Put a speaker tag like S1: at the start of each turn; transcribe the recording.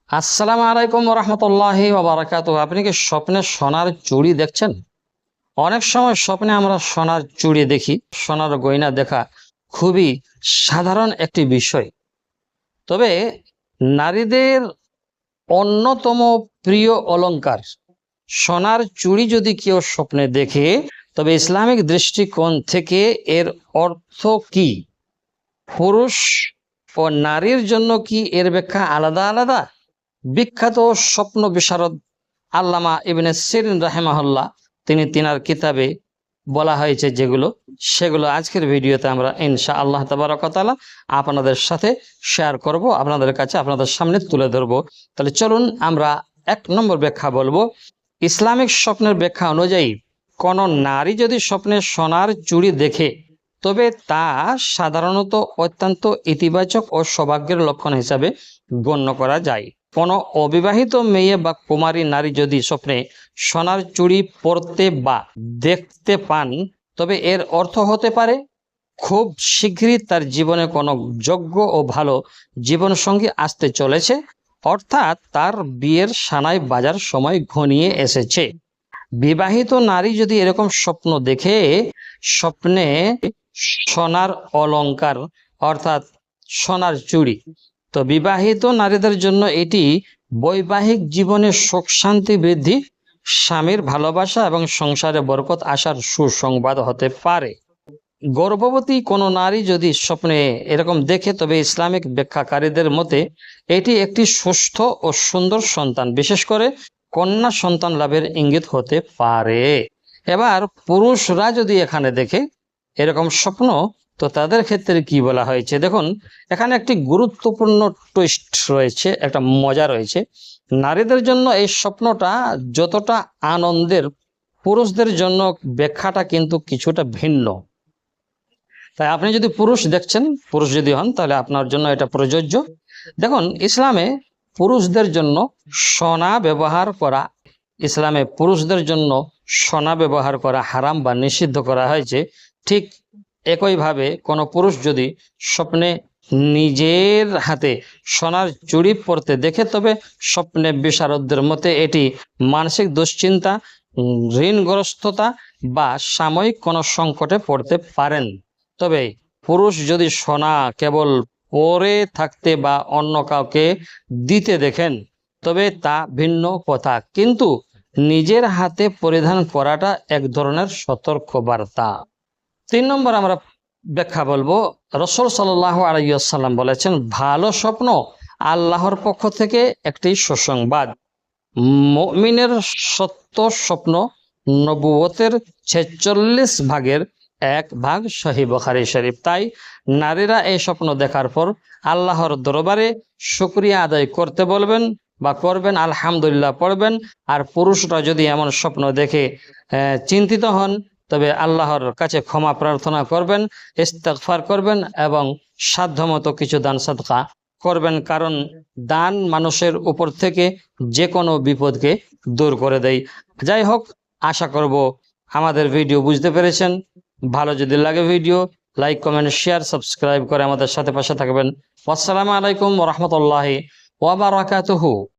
S1: আসসালামু আলাইকুম রহমতুল্লাহি ওয়া বারাকাতুহু। আপনি কি স্বপ্নে সোনার চুড়ি দেখছেন? অনেক সময় স্বপ্নে আমরা সোনার চুড়ি দেখি। সোনার গয়না দেখা খুবই সাধারণ একটি বিষয়। তবে নারীদের অন্যতম প্রিয় অলংকার সোনার চুড়ি যদি কেউ স্বপ্নে দেখে, তবে ইসলামিক দৃষ্টিকোণ থেকে এর অর্থ কি? পুরুষ ও নারীর জন্য কি এর ব্যাখ্যা আলাদা আলাদা? বিখ্যাত স্বপ্ন বিশারদ আল্লামা ইবনে সিরিন রাহিমাহুল্লাহ তিনি তিনার কিতাবে বলা হয়েছে সেগুলো আজকের ভিডিওতে আমরা ইনশাআল্লাহ তাবারাক ওয়া তাআলা আপনাদের সাথে শেয়ার করব, আপনাদের কাছে আপনাদের সামনে তুলে ধরব। তাহলে চলুন আমরা 1 নম্বর ব্যাখ্যা বলবো। ইসলামিক স্বপ্নের ব্যাখ্যা অনুযায়ী কোন নারী যদি স্বপ্নে সোনার চুড়ি দেখে, তবে তা সাধারণত অত্যন্ত ইতিবাচক ও সৌভাগ্যের লক্ষণ হিসাবে গণ্য করা যায়। কোনো অবিবাহিত মেয়ে বা কুমারী নারী যদি স্বপ্নে সোনার চুড়ি পরতে বা দেখতে পান, তবে এর অর্থ হতে পারে খুব শীঘ্রই তার জীবনে কোনো যোগ্য ও ভালো জীবনসঙ্গী আসতে চলেছে, অর্থাৎ তার বিয়ের সানাই বাজার সময় ঘনিয়ে এসেছে। বিবাহিত নারী যদি এরকম স্বপ্ন দেখে, স্বপ্নে সোনার অলংকার অর্থাৎ সোনার চুড়ি, তো বিবাহিত নারীদের জন্য এটি বৈবাহিক জীবনে সুখ শান্তি বৃদ্ধি, স্বামীর ভালোবাসা এবং সংসারে বরকত আসার সুসংবাদ হতে পারে। গর্ভবতী কোনো নারী যদি স্বপ্নে এরকম দেখে, তবে ইসলামিক ব্যাখ্যাকারীদের মতে এটি একটি সুস্থ ও সুন্দর সন্তান, বিশেষ করে কন্যা সন্তান লাভের ইঙ্গিত হতে পারে। এবার পুরুষরা যদি এখানে দেখে এরকম স্বপ্ন, তো তাদের ক্ষেত্রে কি বলা হয়েছে দেখুন। এখানে একটি গুরুত্বপূর্ণ টুইস্ট রয়েছে, একটা মজা রয়েছে। নারীদের জন্য এই স্বপ্নটা যতটা আনন্দের, পুরুষদের জন্য ব্যাখ্যাটা কিন্তু কিছুটা ভিন্ন। তাই আপনি যদি পুরুষ দেখছেন, পুরুষ যদি হন, তাহলে আপনার জন্য এটা প্রযোজ্য। দেখুন, ইসলামে পুরুষদের জন্য সোনা ব্যবহার করা হারাম বা নিষিদ্ধ করা হয়েছে। ঠিক একইভাবে কোনো পুরুষ যদি স্বপ্নে নিজের হাতে সোনার চুড়ি পরতে দেখে, তবে স্বপ্নে বিশারদদের মতে এটি মানসিক দুশ্চিন্তা, ঋণগ্রস্ততা বা সাময়িক কোনো সংকটে পড়তে পারেন। তবে পুরুষ যদি সোনা কেবল পরে থাকতে বা অন্য কাউকে দিতে দেখেন, তবে তা ভিন্ন কথা, কিন্তু নিজের হাতে পরিধান করাটা এক ধরনের সতর্ক বার্তা। 3 নম্বর আমরা ব্যাখ্যা বলবো। রাসূল সাল্লাল্লাহু আলাইহি ওয়াসাল্লাম বলেছেন, ভালো স্বপ্ন আল্লাহর পক্ষ থেকে একটি সুসংবাদ। মুমিনের সত্য স্বপ্ন নবুয়তের 46 ভাগের 1 ভাগ, সহিহ বুখারী শরীফ। তাই নারীরা এই স্বপ্ন দেখার পর আল্লাহর দরবারে শুকরিয়া আদায় করতে বলবেন বা করবেন, আলহামদুলিল্লাহ পড়বেন। আর পুরুষরা যদি এমন স্বপ্ন দেখে চিন্তিত হন, তবে আল্লাহর কাছে ক্ষমা প্রার্থনা করবেন, ইস্তেগফার করবেন এবং সাধ্যমতো কিছু দান সাদকা করবেন, কারণ দান মানুষের উপর থেকে যে কোনো বিপদকে দূর করে দেয়। যাই হোক, আশা করব আমাদের ভিডিও বুঝতে পেরেছেন। ভালো যদি লাগে video like, comment, share, subscribe করে আমাদের সাথে পাশে থাকবেন। আসসালামু আলাইকুম ওয়া রাহমাতুল্লাহি ওয়া বারাকাতুহু।